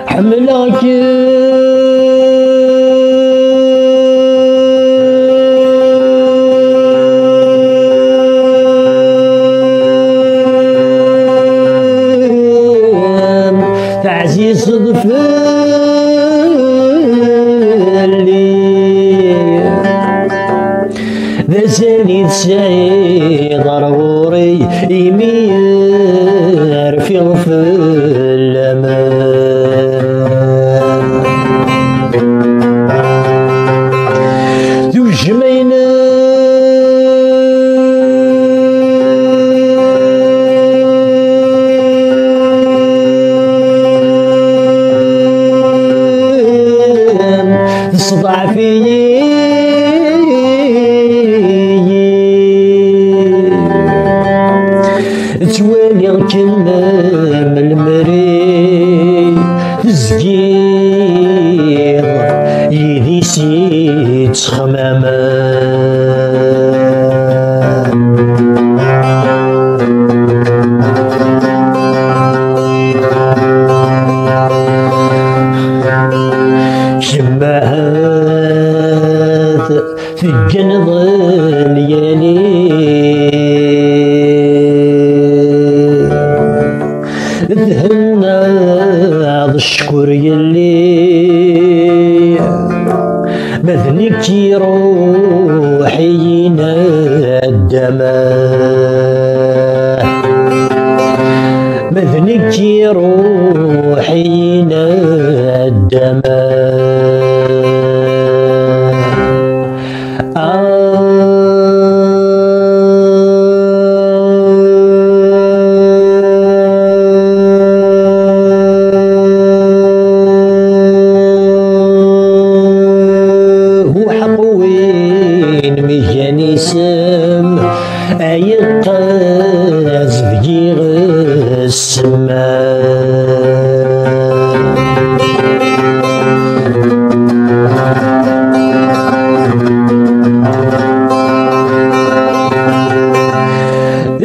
حملك تعزيز صدف اللي ذا سنيد سعيد ضروري يمير في غفل ذو جمينا صدع فيي توالي كمام المري تزكيض يدي سيت خماما شمعات في الجنب الليالي تهنى الشكر يلي مذنك روحي الدماء مذنك روحي الدماء سم أيقاز بجيغ السماء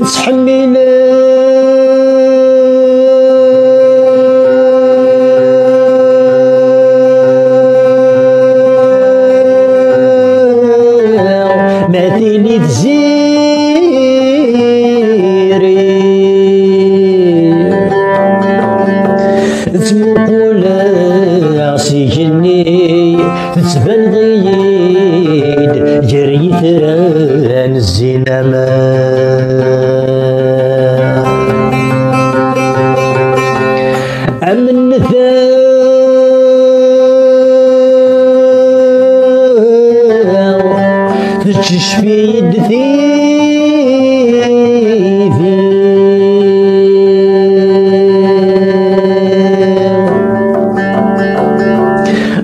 تحمل مثيلي تزيري تمقول سجني تتبان غيد جري ثران الزينما أمن تشفي دثيفي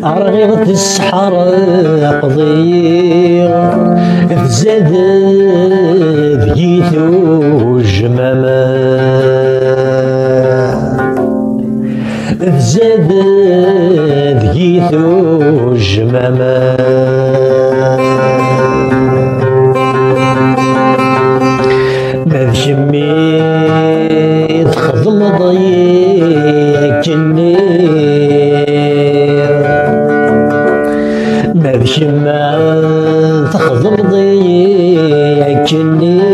أرغبت السحر قضية تزاد بجيث وجماما تزاد بجيث وجماما جميت خضم ضيق النير ما بشمال تخضم ضيق النير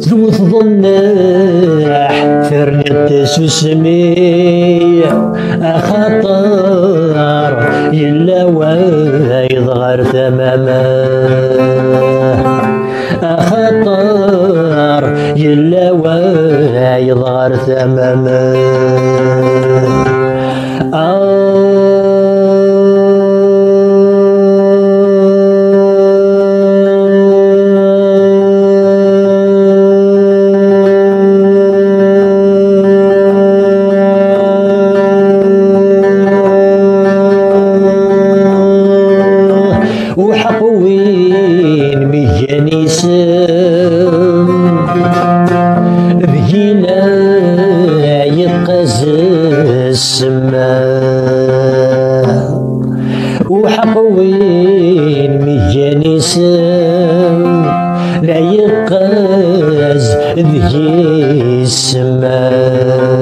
ذو تظنح فرنت سسمي أخطر إلا ويظهر تماما أخطر إلا ويظهر تماما وحقوا وين مجاني سم بجينا يقز السماء وحق وين مجاني سم لا يقز ذي السماء